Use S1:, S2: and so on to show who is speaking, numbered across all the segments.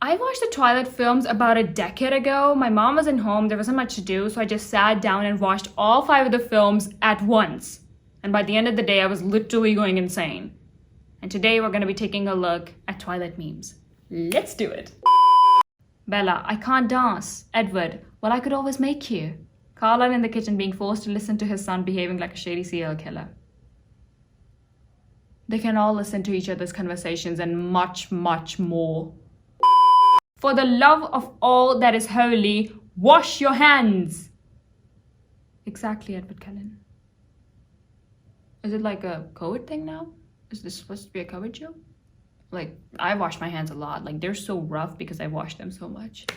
S1: I watched the Twilight films about a decade ago. My mom wasn't home, there wasn't much to do, so I just sat down and watched all 5 of the films at once. And by the end of the day, I was literally going insane. And today we're going to be taking a look at Twilight memes. Let's do it. Bella, I can't dance. Edward, well, I could always make you. Carlisle in the kitchen being forced to listen to his son behaving like a shady serial killer. They can all listen to each other's conversations and much, much more. For the love of all that is holy, wash your hands. Exactly, Edward Cullen. Is it like a COVID thing now? Is this supposed to be a COVID joke? Like, I wash my hands a lot. Like, they're so rough because I wash them so much.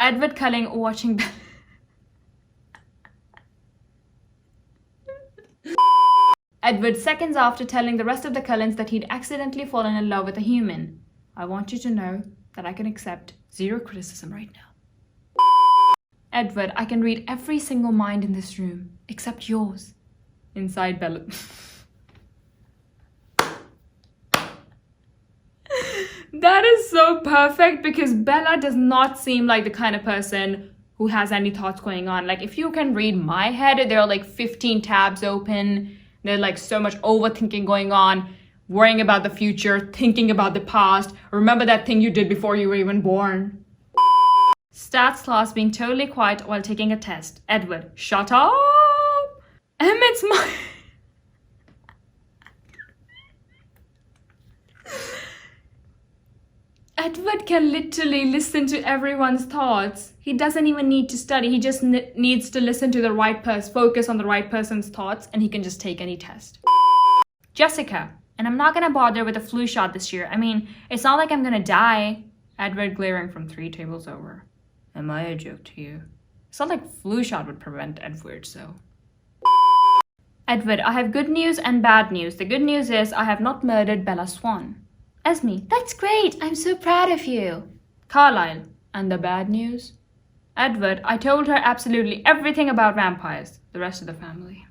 S1: Edward Cullen watching... Edward, seconds after telling the rest of the Cullens that he'd accidentally fallen in love with a human. I want you to know that I can accept 0 criticism right now. Edward, I can read every single mind in this room, except yours. Inside Bella. That is so perfect because Bella does not seem like the kind of person who has any thoughts going on. Like, if you can read my head, there are like 15 tabs open. There's like so much overthinking going on, worrying about the future, thinking about the past. Remember that thing you did before you were even born. Stats class being totally quiet while taking a test. Edward, shut up. Emmett's my... Edward can literally listen to everyone's thoughts. He doesn't even need to study. He just needs to listen to the right person, focus on the right person's thoughts, and he can just take any test. Jessica, and I'm not gonna bother with a flu shot this year. I mean, it's not like I'm gonna die. Edward glaring from 3 tables over. Am I a joke to you? It's not like flu shot would prevent Edward, so. Edward, I have good news and bad news. The good news is I have not murdered Bella Swan. Esme, that's great. I'm so proud of you. Carlisle, and the bad news? Edward, I told her absolutely everything about vampires. The rest of the family.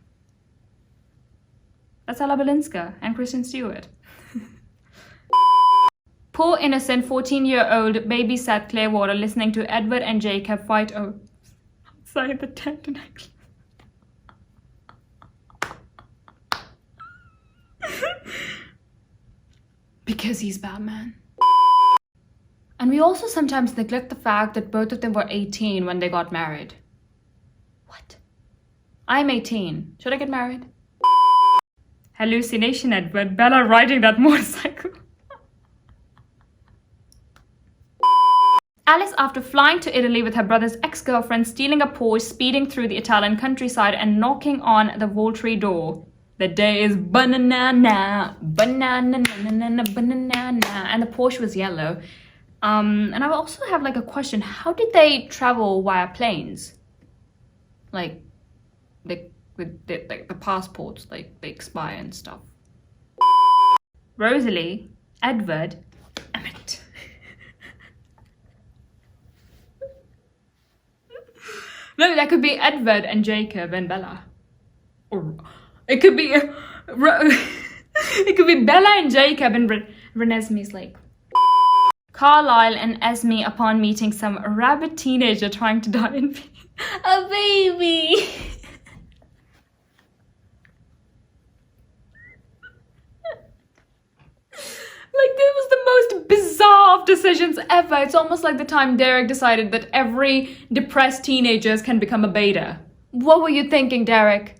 S1: That's Ella Balinska and Kristen Stewart. Poor innocent 14-year-old babysat Clearwater listening to Edward and Jacob fight outside the tent and because he's Batman. And we also sometimes neglect the fact that both of them were 18 when they got married. What? I'm 18. Should I get married? Hallucination, Edward. Bella riding that motorcycle. Alice, after flying to Italy with her brother's ex-girlfriend, stealing a Porsche, speeding through the Italian countryside and knocking on the Voltri door. The day is banana, banana, banana, banana, and the Porsche was yellow. And I also have like a question. How did they travel via planes? Like, with the passports, like, they expire and stuff. Rosalie, Edward, Emmett. No, that could be Edward and Jacob and Bella. Or it could be it could be Bella and Jacob and Renesmee's like. Carlisle and Esme upon meeting some rabid teenager trying to die in peace. A baby. Like, this was the most bizarre of decisions ever. It's almost like the time Derek decided that every depressed teenager can become a beta. What were you thinking, Derek?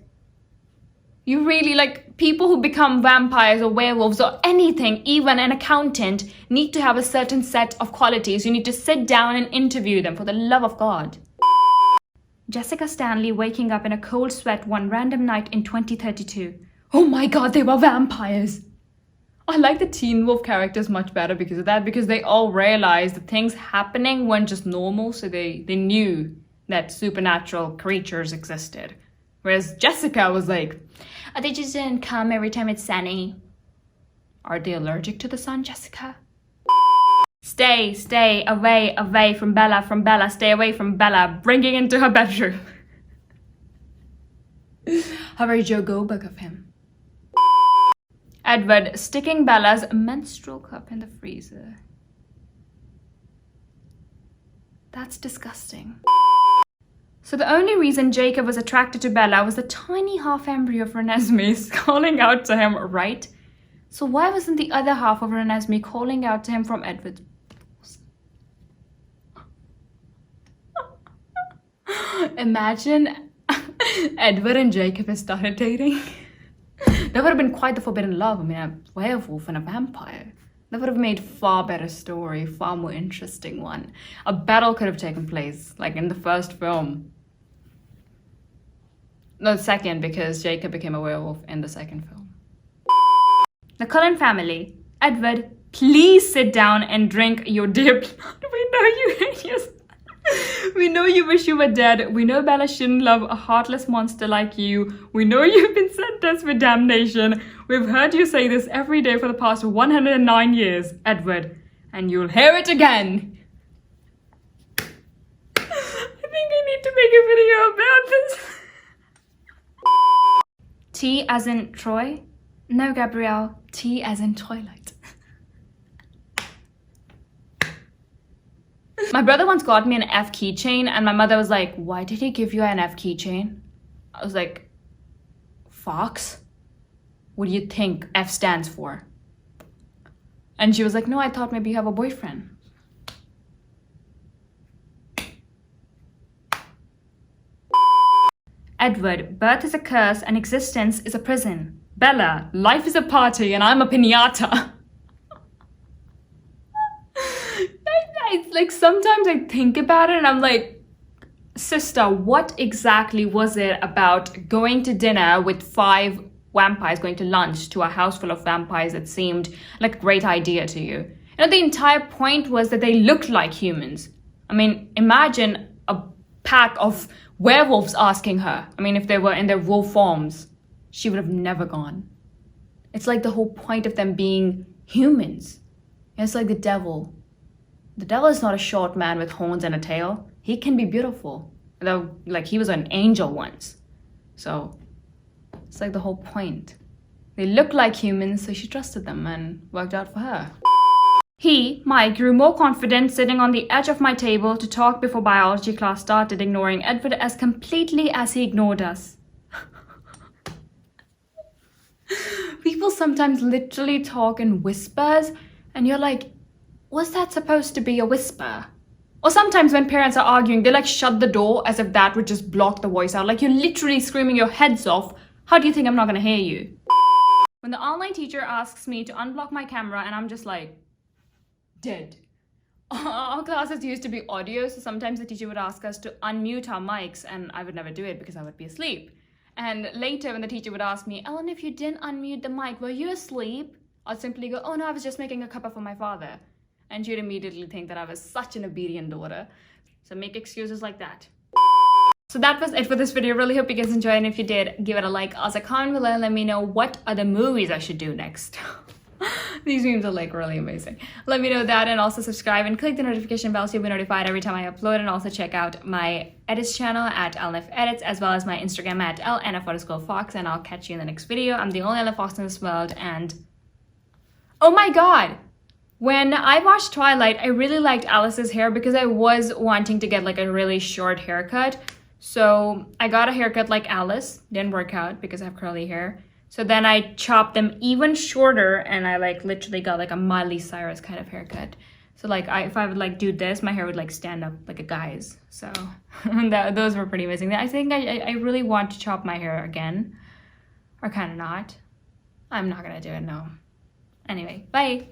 S1: You really, like, people who become vampires or werewolves or anything, even an accountant, need to have a certain set of qualities. You need to sit down and interview them, for the love of God. Jessica Stanley waking up in a cold sweat one random night in 2032. Oh my God, they were vampires. I like the Teen Wolf characters much better because of that, because they all realized that things happening weren't just normal, so they knew that supernatural creatures existed. Whereas Jessica was like, oh, they just didn't come every time it's sunny. Are they allergic to the sun, Jessica? Stay away from Bella, stay away from Bella, bringing into her bedroom. How very Joe Goldberg of him. Edward sticking Bella's menstrual cup in the freezer. That's disgusting. So the only reason Jacob was attracted to Bella was the tiny half embryo of Renesmee calling out to him, right? So why wasn't the other half of Renesmee calling out to him from Edward's balls? Imagine Edward and Jacob had started dating. That would have been quite the forbidden love. I mean, a werewolf and a vampire. That would have made far better story, far more interesting one. A battle could have taken place, like in the first film. No, the second, because Jacob became a werewolf in the second film. The Cullen family. Edward, please sit down and drink your dear blood. We know you hate yourself. We know you wish you were dead. We know Bella shouldn't love a heartless monster like you. We know you've been sentenced for damnation. We've heard you say this every day for the past 109 years, Edward. And you'll hear it again. I think I need to make a video about this. T as in Troy? No, Gabrielle. T as in Twilight. My brother once got me an F keychain and my mother was like, why did he give you an F keychain? I was like, Fox? What do you think F stands for? And she was like, no, I thought maybe you have a boyfriend. Edward, birth is a curse and existence is a prison. Bella, life is a party and I'm a piñata. Like sometimes I think about it and I'm like, sister, what exactly was it about going to dinner with 5 vampires, going to lunch to a house full of vampires that seemed like a great idea to you? You know, the entire point was that they looked like humans. I mean, imagine a pack of werewolves asking her. I mean, if they were in their wolf forms, she would have never gone. It's like the whole point of them being humans. It's like the devil. The devil is not a short man with horns and a tail. He can be beautiful. Though, like, he was an angel once. So, it's like the whole point. They look like humans, so she trusted them and worked out for her. He, Mike, grew more confident sitting on the edge of my table to talk before biology class started, ignoring Edward as completely as he ignored us. People sometimes literally talk in whispers, and you're like, was that supposed to be a whisper? Or sometimes when parents are arguing, they like shut the door as if that would just block the voice out. Like you're literally screaming your heads off. How do you think I'm not gonna hear you? When the online teacher asks me to unblock my camera and I'm just like, dead. Our classes used to be audio, so sometimes the teacher would ask us to unmute our mics and I would never do it because I would be asleep. And later when the teacher would ask me, Ellen, if you didn't unmute the mic, were you asleep? I'd simply go, oh no, I was just making a cuppa for my father. And she'd immediately think that I was such an obedient daughter. So make excuses like that. So that was it for this video. Really hope you guys enjoyed, and if you did, give it a like, also comment below and let me know what other movies I should do next. These memes are like really amazing. Let me know that, and also subscribe and click the notification bell so you'll be notified every time I upload, and also check out my edits channel at LNF Edits, as well as my Instagram at LNF_Fox, and I'll catch you in the next video. I'm the only LNF Fox in this world, and oh my god! When I watched Twilight, I really liked Alice's hair because I was wanting to get like a really short haircut. So I got a haircut like Alice. Didn't work out because I have curly hair. So then I chopped them even shorter and I like literally got like a Miley Cyrus kind of haircut. So like if I would like do this, my hair would like stand up like a guy's. So those were pretty amazing. I think I really want to chop my hair again. Or kind of not. I'm not gonna do it, no. Anyway, bye.